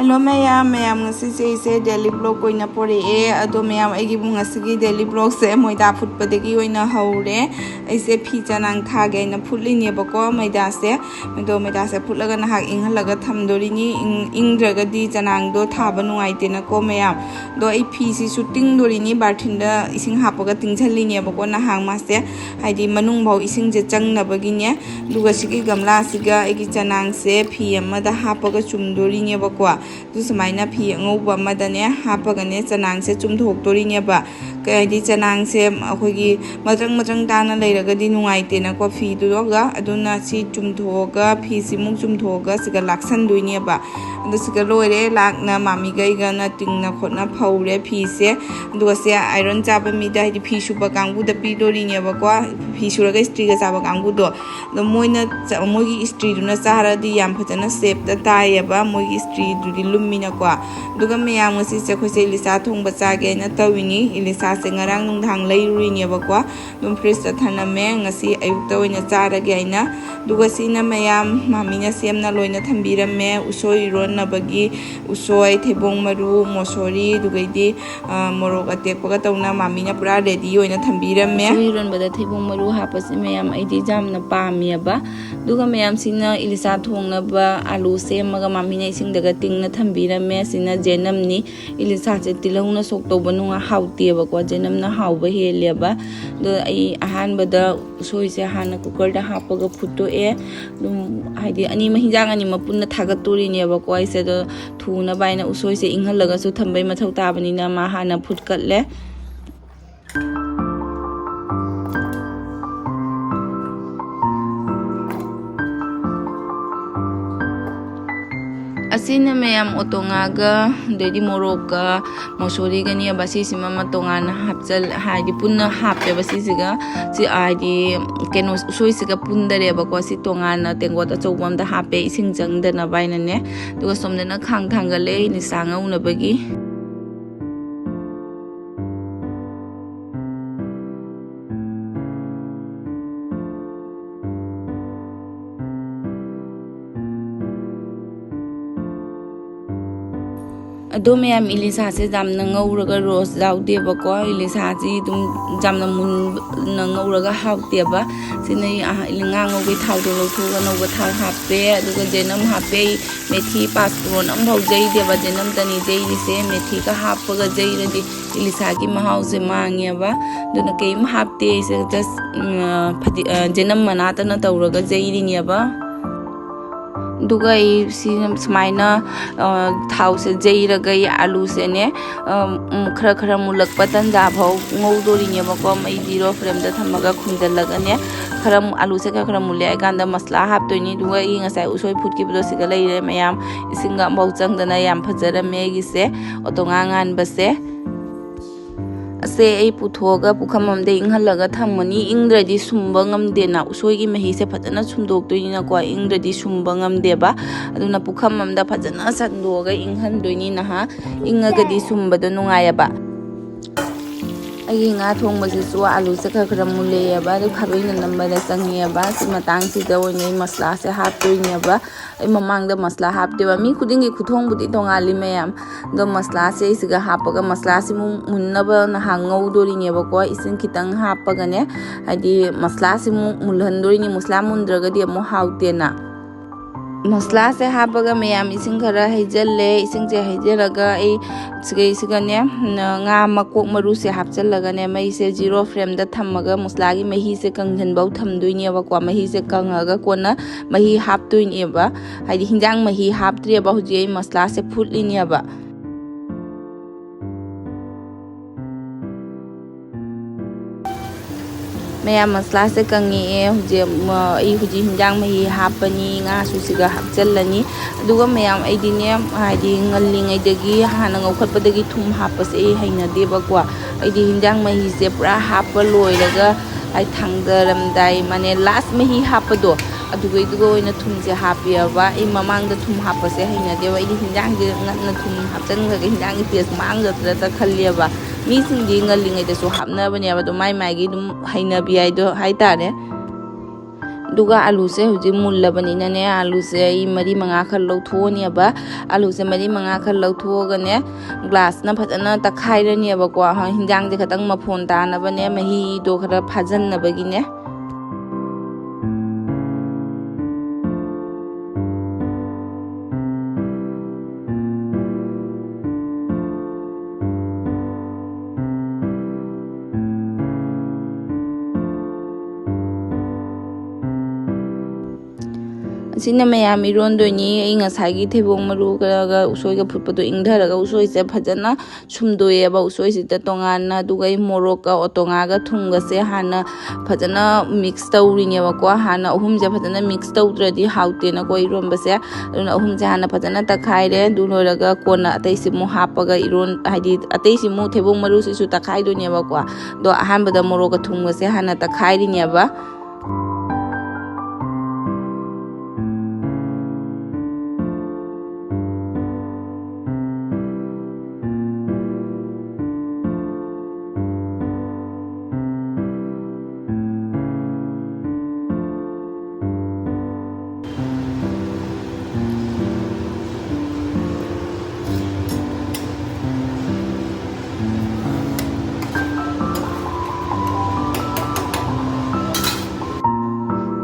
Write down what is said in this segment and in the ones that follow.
Hello mayam ngasi se daily vlog koina pore ado mayam aigi ngasi daily vlog se moida phutpadagi oina haure aise phi chanang thage na phutli ne bako maida se phutlaga na hak inghalaga thamdori ni ingdraga di chanang do thaba nuaite na ko mayam do ai phi si shooting dori ni barthinda ising hapaga tingchali ne bako na hang ma se haidi manung bau ising je changna bagi ne duga sigi gamla siga aigi chanang se phi amada hapaga chumdori ne bako Sumaina P. Ngova Madane, Hapagane, Sanang se Chumthoktori neba, Kadi Chanang se Ahogi, Matang Dana later Gadinwite and a coffee to yoga, Aduna si Chumthoga, Pisimum Chumthoga, Sigalaksan do neba, and the Sigalore, Lagna, Mamiga, Tingna Kotna Paule, Pise, Duasia, Iron Tabamida, the Pishubagangu, the Pidori Nebaqua, Pishuraga Strigas Abagangudo, the Moina Mogi Street, Sahara, the Yampatana, Sep, the Tayaba, Mogi Street, the Lumina qua. Duga mayam was sister Elisha Tung Basaga and a Tawini, Elisha Sangarang Hang Lay Rinabaqua, Dum Prista Tana Mang, a sea Ayuto in a Zara Gaina, Dugasina mayam, Mamina Siamna Loina Tambira me, Usoi Rona Bagi, Usoi, Tebong Maru, Mosori, Dugadi, Moroga Tepagatona, Mamina Prade, Dio in a Tambira me, run by the Tebong Maru happens in mayam, I did jam na Pamiaba, Duga mayam Sina, Elisha Tongaba, Alu Semaga Mamina sing the Gating na Tambira mess in a Jenam ni, Elisha Tilona Soktobanua Hautiaba, Jenam na Hauba Heliaba, the hand but the so is a Hana cooker the Hapaga put to air. I did anima Hijang anima Puna Tagaturi never quite said the Tuna Bina Uso is in her Lagasu Tambe Matotabanina Mahana put cutle. Asina mayam otongaga dedi moroka mosori gani basi sima matongan hapsal haidi punna hapte basi siga si aidi keno soi siga pundare ba ko si tongana tengwata chowam da hape singjang da na baina ne duga somna na khang thangale ni sanga una bagi Mayam Elisha says Damna Rose out there, Bako, Elisha, Jamna Moon Nangoraga How Deba, Sina Lingango with how to look over how happy, the Denum happy, Meti Pastor, Umbo Jay, Deva Denum Dani Jay, the same Metika Hapaga Jay, the Elisaki Mahouse Mangeva, the game half days, just Jenum Manata Natauraga Jay in Yaba. Duga si smaina house jaira gai alu se ne khara khara mulak patan da bhau ngodori ne ba ko mai zero frame da thamaga khundal laga ne khara alu se khara mulle ganda masla hap to ni duga I ngasai usoi phut ki blo siga lai re mayam isinga mau chang dana yam phajara me gi se otonga ngan ba se Say a putoga, Pukamam de Inghalaga Tamani, Ingredi Sumbangam dena, Usogi Mahisa Patana Sundok to Inaqua, Ingredi Sumbangam deba, Aduna Pukamam da Patana Sandoga, Inghan Duninaha, Ingagadi Sumba the Nungayaba. Again, at home was this Alusaka Kramule, about the Karina number the Sangiaba, Simatang, the one name Masla, half doing yaba, among the Masla half de me couldn't get Kutung with it on Alimeam. The Masla says a hapaga Maslasimum Munaba Nahango during Yabako, isn't Kitang hapagane, I did Maslasimum Mulandurini Muslamun Dragadi Mohautena. Masla se hapaga mayam ising kara hejale ising je hejelaga sigane nga makok maru se hapchalaga ne mai se zero frame da thamaga muslagi mahi se kanghan bau thamduine ba kwa mahi se kangaga kona mahi haptuine ba haidi hinjang mahi haptre ba huje masla se phutline ba Mayam masla se kangi huji hinjang mahi hapani nga susiga hapchalani duga mayam aidine haidi ngalling aidagi hana ngokhatpadagi thum hapas haina deba kwa aidi hinjang mahi se pura hapa loiraga ai thangdaramdai mane last mahi hapado adugai dugo ina thum je hapiaba mamang da thum hapase haina deba aidi hinjang je ngatna thum hapchan ga hinjang gi pes mang da ta khaliaba mi sing di ngalling ai da so hapna bane ba do mai mai gi dum haina bi ai do hai ta ne दुगा आलू से हुजी मुल्लबनी ने आलू से मरी मंगा खर लौथोनियबा आलू से मरी मंगा खर लौथोगने ग्लास ना फजना तखाइरनियबा को हिंजांग जे खतंग मफोन तानबने मही दो खरा फाजन्नबगिने Sina mayam irondoni inga sagi thebong maru ga usoi ga phutpado ingdhara ga usoi se phajana chumdoye ba usoi se ta tongana duga morok ga otonga ga thunga se hana phajana mix tawrinya ba ko hana ahum je phajana mix tawdradi haute na ko iron ba se aduna ahum je hana phajana ta khaire du loraga kona atai si mu hapaga iron haidi atai si mu thebong maru si su ta khai dunya ba ko do ahan ba da morok ga thunga se hana ta khairinya ba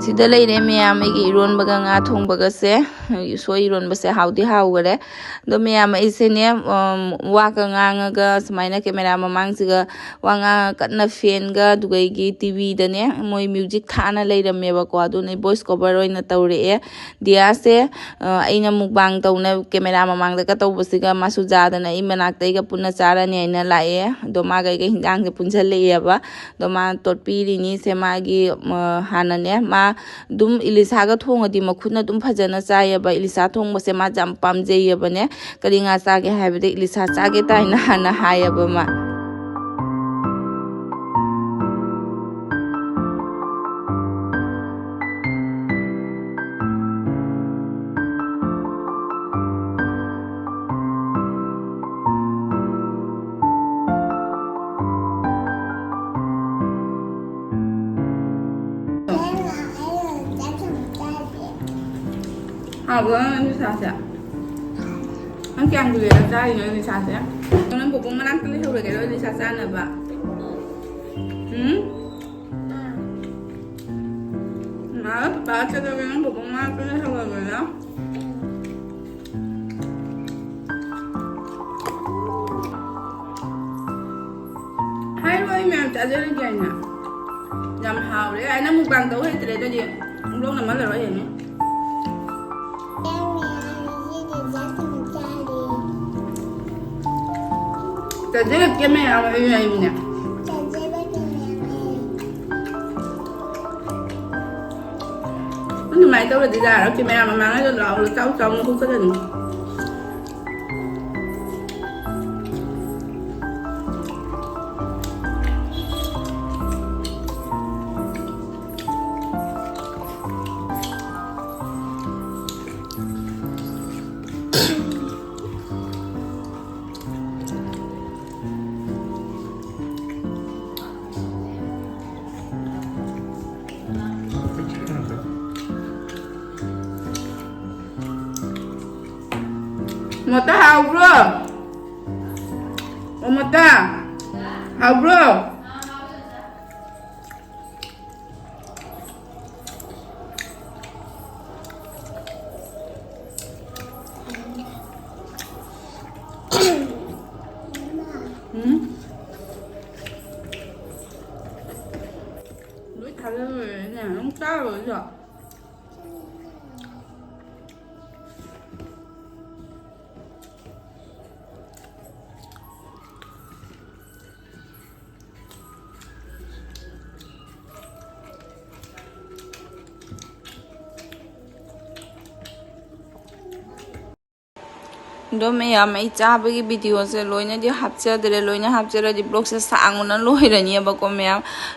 sida leire meyam igi iron baga nga thong baga se so iron ba se haudi haugare do meyam ise ne wa ka nga ga smaina camera mamang siga wa nga katna fan ga dugai gi tv da ne moi music thana leire me ba ko adu ne voice cover oina tawre e dia se aina mukbang tawna camera mamang da ka tawba siga masu ja da na imanak tai ga punna chara ne aina lae do ma ga hinjang se punjal le ya ba do ma totpi ri ni se ma gi hana ne ma dum Elisha ga thongadi makhuna dum phajana chayaba Elisha thongba se ma jam pamjeyaba ne karinga chage haibade Elisha chage taina hana hayaba ma bữa đi xa sẽ ăn kem thì là ra thì nó đi xa sẽ cho nên bụng mà ăn cái thôi cái đó đi xa xa là bà mà bà cho tôi cái bụng mà cái thôi rồi đó hai mươi mèo trả cho nó chơi nè nhầm hào để ai nó mua bằng tấu hay từ đây cho gì lúc nào mới là nói gì nữa Jadi kami awak ini ni. Ini mai tahu di dalam kami awak mana tu lalu tahu tahu nak kucing ni. Một ta hào bro. Một ta hào bro. Đuổi thằng rồi nè, không sao rồi giờ. Do me ya mai cha ba gi video se loina di hapcha dere loina hapcha ra di blog se sanguna loira ni ba ko me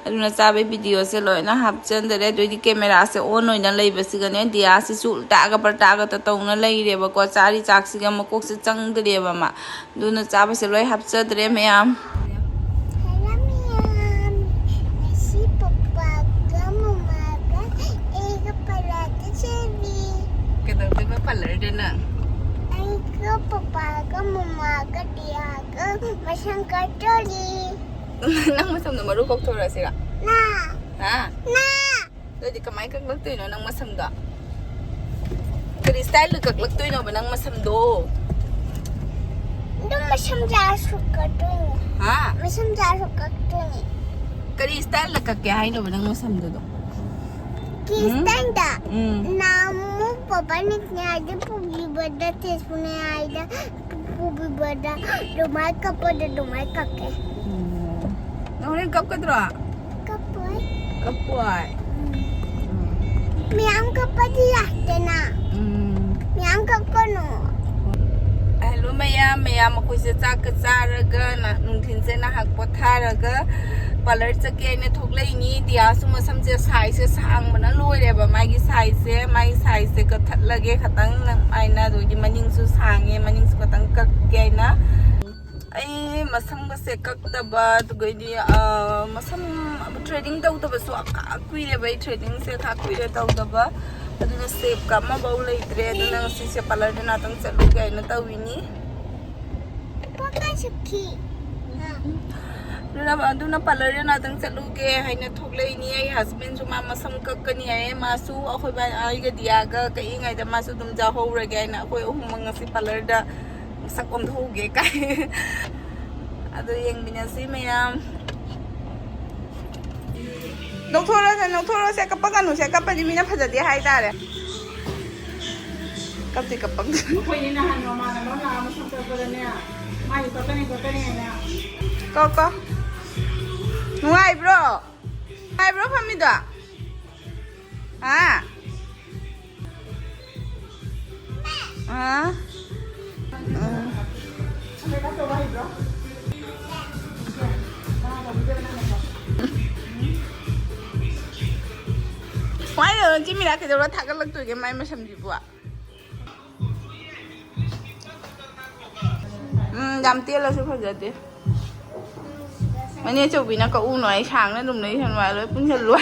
aduna cha ba video se loina hapcha dere do di camera se on oina lei ba si ga ne dia si su ta ga par ta ga ta to na lei re ba ko chari chak si ga ma kok se chang dere ba ma duna cha ba se loi hapcha dere me ya parlor na? Ay ka papa ka mama ka Diya ka masang kartoli. Nang masam na marukok tora sila. Na. Ha? Na. Jadi kamay kaglagtoy no nang masam da. Kari style kaglagtoy no ba nang masam do? Dum masam jasu kartoli. Ha? Masam jasu kartoli. Kari style kakyahay no ba nang masam do? Kistanda. Namu papa ni nyada pubi bada tes punya aida pubi bada domai kapada domai kake. Nang kap ka dra? Kapoy. Kapoy. Miang kapadi tena. Miang kakono. Hello mayam ako sa tsaraga na nung tinse na hagpotharaga parlor chake ne thoklai ni Diya su masam je size sang mana loi re ba mai size ka thatlage khatang aina do gi maning su sange maning su katang kak ke na ai masam ga se kak da ba to gi di masam trading dau da ba su ka kui re bai trading se ka kui re dau da ba aduna save ka ma bau lai tre aduna si se parlor na tang chalu ga na tawini Papa suki. Aduna parlor na tang chaluge haina thoklei ni ai husband su ma masam kakkani ai ma su akhoi ba ai ga Diya ga kai ngai da ma su dum ja ho ra ga na akhoi ahum mang si parlor da sak om thoge kai adu yeng binya si mayam Doktora se kapag ano se kapag di mina phajadi hai tare kapti kapag Ako'y ninahan mo mga ano na masang pagpala niya. May pagkanin niya. Koko Nuai bro pamida Ha May kaso ba bro? Why don't you mean I could attack a look to get my mission before? Dám tia là sự phải giờ tia. Mà nghe châu bị nó có u nói sáng nó đùng đấy thằng ngoài rồi cũng chân luôn.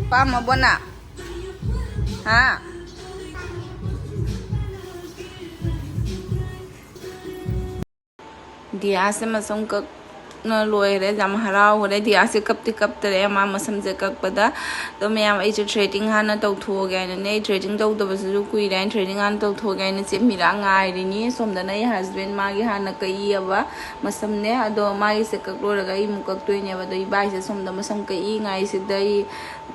Pa mà bon à? Ha? Diya se mà sống cực na loi re jam harau hore Diya se kap tere ma masam je kak pada to me am ai trading hana tau tho ga ne trading tau da basu kui ran trading han tau tho ga ne che mira ngai ri ni som da nai husband ma gi hana kai aba masam ne ado ma gi se kak lo ga i mu kak toi ne ba doi bai se som da masam kai ngai se dai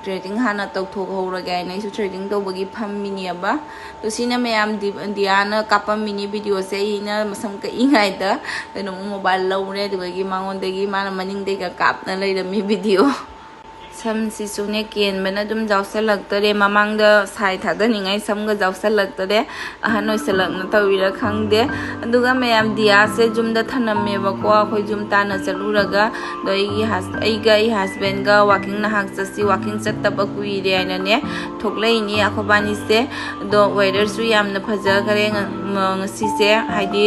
trading hana tau tho ho ra ga ne su trading tau ba gi pham mi ni aba to sina me am Diya na kapam mini video se ina masam kai ngai da no mobile lo re do gi mangon dagi mana maning dega kap na lai da mi video sam si sune ken bana dum jaw salak tare mamang da sai tha da ningai sam ga jaw salak tare ahanoi salak na tawira khangde aduga mayam Diya se jum da thanam me ba ko khoi jum ta na chaluraga doi gi ai husband ga walking na hak chasi walking chat ta ba kui re na ne thoklai ni akhobani se do weather su yam na phaja gare ngasi se haidi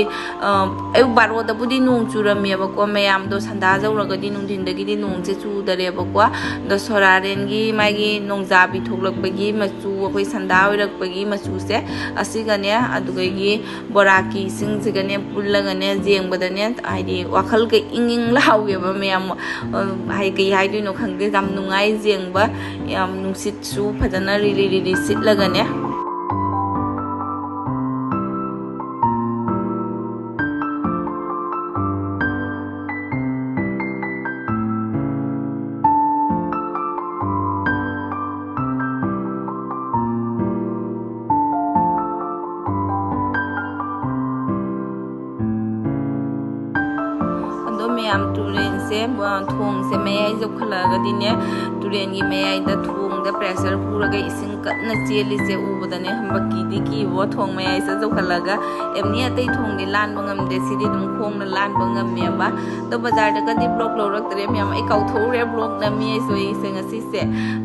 ai baro da budi nung churame ba ko mayam do sanda jawraga di nung din da gi di nung che chu dare ba ko do soraren gi magi nongja bi thoklak bagi machu akoi sanda oirak bagi machu se asiga ne aduga gi boraki sing siga ne pullaga ne jeng badane haidi wakhal ke inging lawe ba mayam hai kai hai du no khangde jam nungai jeng ba yam nungsit su phadana ri sit laga ne mayam turen se thong se mayai jok khala ga dine turen gi mayai da thong da pressure pura ga ising कन्ना चेलिसे उबदने हम्बकीदी कीबो थोंग मयाई से जोखलगा एमनी अतै थोंगे लानबो ngamde सिदी दुम खोंगना लानबो ngमेबा तो बाजार दगदी block लौरक्तरे ma'am आई काउथोरे block ना मी सोई से ngasi se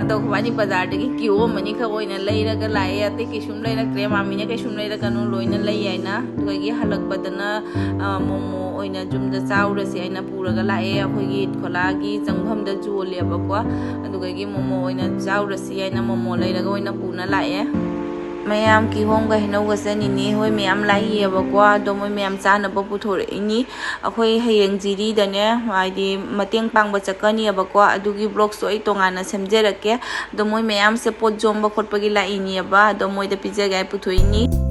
तो खबानी बाजार दगी किओ मनी ख ओइना लैरगा लाए अतै किसुम लैरक्तरे मामिने किसुम लैरकनु लोइना लैयाइना दुगि हलकबदना मोमो ओइना जुमदा चाउरसे आइना पुरगा लाए अखोगी खोलागी जंगभमदा जोलेबको दुगि मोमो ओइना चाउरसे आइना मोमो लैरगा ओइना पुना लाए मैम की होंगे हिनौगसनी होय मैम लाइएबको अदो मोय मैम चानब पुथोरइनी अखोय हयेंग जिरीदने हाइदि मतेंग पांगबा चकनियबको अदुगी ब्लॉग्स ओइ तोंगाना सेमजेरके अदो मोय मैम से पोट जोंबा खोटपगी लाइनियबा अदो मोयदा पिजगाय पुथोइनी